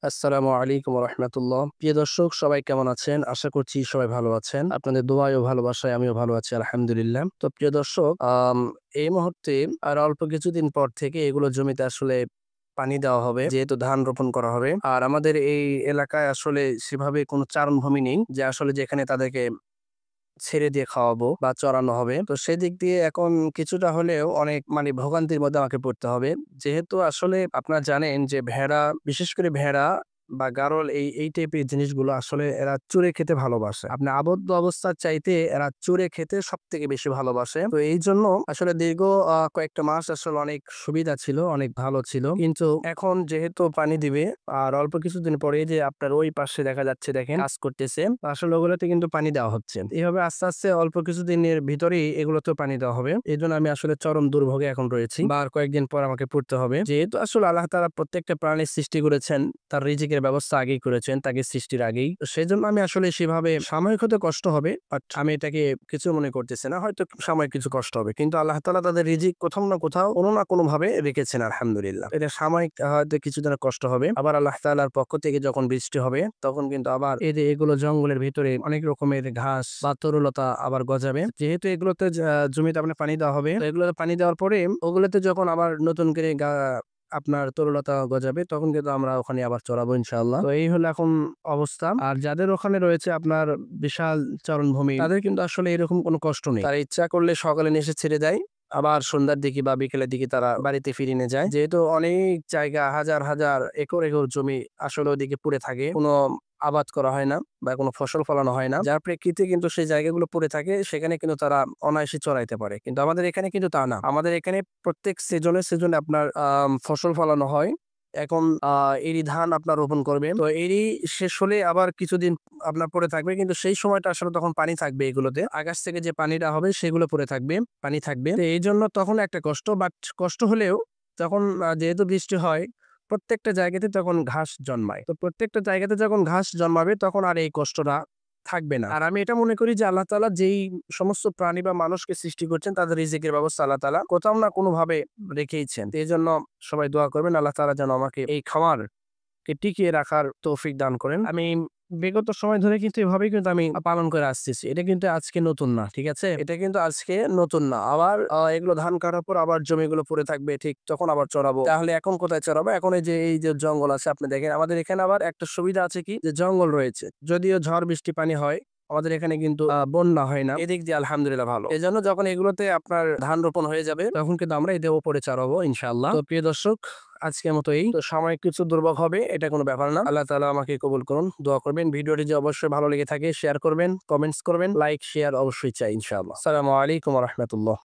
আসসালামু আলাইকুম রাহমাতুল্লাহ। প্রিয় দর্শক সবাই কেমন আছেন? আশা করছি সবাই ভালো আছেন। আপনাদের দোয়ায় ও ভালোবাসায় আমিও ভালো আছি আলহামদুলিল্লাহ। তো প্রিয় দর্শক এই মুহূর্তে আর অল্প কিছুদিন পর থেকে এগুলো জমিতে আসলে পানি দেওয়া হবে। যেহেতু ধান রোপণ করা হবে। আর আমাদের এই এলাকায় আসলে সেভাবে কোনো চারণভূমি নেই যে আসলে যেখানে তাদেরকে ছেড়ে দিয়ে খাওয়াবো বা চড়ানো হবে। তো সেদিক দিয়ে এখন কিছুটা হলেও অনেক ভোগান্তির মধ্যে আমাকে পড়তে হবে। যেহেতু আসলে আপনারা জানেন যে ভেড়া, বিশেষ করে ভেড়া বা গারল এই টাইপের জিনিসগুলো আসলে এরা চড়ে খেতে ভালোবাসে। আপনি আবদ্ধ অবস্থার চাইতে এরা চড়ে খেতে সবথেকে বেশি ভালোবাসে। তো এইজন্য আসলে দীর্ঘ কয়েকটা মাস আসলে অনেক সুবিধা ছিল, অনেক ভালো ছিল। কিন্তু এখন যেহেতু পানি দিবে আর অল্প কিছুদিন পরে যে আপনার ওই পাশে দেখা যাচ্ছে দেখেন কাজ করতেছে। আসলে ওগুলোতে কিন্তু পানি দেওয়া হচ্ছে। এভাবে আস্তে, আস্তে অল্প কিছুদিনের ভিতরেই এগুলোতেও পানি দেওয়া হবে। এজন্য আমি আসলে চরম দুর্ভোগে এখন রয়েছি বা আর কয়েকদিন পর আমাকে পড়তে হবে। যেহেতু আসলে আল্লাহ তাআলা প্রত্যেকটা প্রাণীর সৃষ্টি করেছেন, তার রিজিকের ব্যবস্থা আগেই করেছেন, তাকে সৃষ্টির আগেই। তো সেজন্য আমি আসলে সেভাবে সাময়িক হয়তো কষ্ট হবে, বাট আমি এটাকে কিছু মনে করতেছি না। হয়তো সাময়িক কিছু কষ্ট হবে। কিন্তু আল্লাহ তাআলা তাদের রিজিক কোথাও না কোথাও কোনো না কোনোভাবে রেখেছেন আলহামদুলিল্লাহ। এটা সাময়িক হয়তো কিছুদিনের কষ্ট হবে। আবার আল্লাহ তাআলার পক্ষ থেকে যখন বৃষ্টি হবে, তখন কিন্তু আবার এই যে এগুলো জঙ্গলের ভিতরে অনেক রকমের ঘাস বা তরুলতা আবার গজাবে। যেহেতু এগুলোতে জমিতে আপনার পানি দেওয়া হবে, তো এগুলোতে পানি দেওয়ার পরে ওগুলোতে যখন আবার নতুন করে আপনার তরুলতা গজাবে, তখন কিন্তু আমরা ওখানে আবার চড়াবো ইনশাআল্লাহ। তো এই হলো এখন অবস্থা। আর যাদের ওখানে রয়েছে আপনার বিশাল চারণভূমি, তাদের কিন্তু আসলে এরকম কোনো কষ্ট নেই। তারা ইচ্ছা করলে সকালে এসে ছেড়ে দেয়। আবার সন্ধ্যার দিকে বা বিকেলের দিকে তারা বাড়িতে ফিরে নিয়ে যায়। যেহেতু অনেক জায়গা হাজার, হাজার একর, একর জমি আসলে ওদিকে পড়ে থাকে। কোনো আবাদ করা হয় না বা কোনো ফসল ফলানো হয় না। যার প্রেক্ষিতে কিন্তু সেই জায়গাগুলো পড়ে থাকে, সেখানে কিন্তু তারা অনায়াসে চড়াইতে পারে। কিন্তু আমাদের এখানে কিন্তু তা না। আমাদের এখানে প্রত্যেক সিজনে আপনার ফসল ফলানো হয়। এখন এরই ধান আপনার রোপণ করবেন। তো এরই শেষ হলে আবার কিছুদিন আপনার পড়ে থাকবে। কিন্তু সেই সময়টা আসলে তখন পানি থাকবে এগুলোতে। আকাশ থেকে যে পানিটা হবে সেগুলো পড়ে থাকবে, পানি থাকবে। তো এইজন্য তখন একটা কষ্ট, বাট কষ্ট হলেও তখন যেহেতু বৃষ্টি হয়, প্রত্যেকটা জায়গাতে তখন ঘাস জন্মায়। তো প্রত্যেকটা জায়গাতে যখন ঘাস জন্মাবে তখন আর এই কষ্টটা থাকবে না। আর আমি এটা মনে করি যে আল্লাহ তাআলা যেই সমস্ত প্রাণী বা মানুষকে সৃষ্টি করছেন, তাদের রিজিকের ব্যবস্থা আল্লাহ তাআলা কোথাও না কোনোভাবে রেখেইছেন। তো এজন্য সবাই দোয়া করবেন আল্লাহ তাআলা যেন আমাকে এই খামারকে টিকিয়ে রাখার তৌফিক দান করেন। আমি বিগত সময় ধরে কিন্তু এভাবেই কিন্তু আমি পালন করে আসতেছি। এটা কিন্তু আজকে নতুন না। ঠিক আছে? এটা কিন্তু আজকে নতুন না। আবার এগুলো ধান কাটার পর আবার জমিগুলো পড়ে থাকবে। ঠিক তখন আবার চড়াবো। তাহলে এখন কোথায় চড়াবো? এখন এই যে জঙ্গল আছে আপনি দেখেন, আমাদের এখানে আবার একটা সুবিধা আছে কি? যে জঙ্গল রয়েছে। যদিও ঝড় বৃষ্টি পানি হয়, আমাদের এখানে কিন্তু বন্যা হয় না। এদিক দিয়ে আলহামদুলিল্লাহ ভালো। এজন্য যখন এগুলোতে আপনার ধান রোপণ হয়ে যাবে, তখন কিন্তু আমরা এদের উপরে চড়াবো ইনশাআল্লাহ। তো প্রিয় দর্শক, আজকের মতো এই। তো সাময়িক কিছু দুর্ভোগ হবে, এটা কোনো ব্যাপার না। আল্লাহ তাআলা আমাকে কবুল করুন। দোয়া করবেন। ভিডিওটি যে অবশ্যই ভালো লেগে থাকে শেয়ার করবেন, কমেন্টস করবেন, লাইক শেয়ার অবশ্যই চাই ইনশাআল্লাহ। আসসালামু আলাইকুম ওয়া রাহমাতুল্লাহ।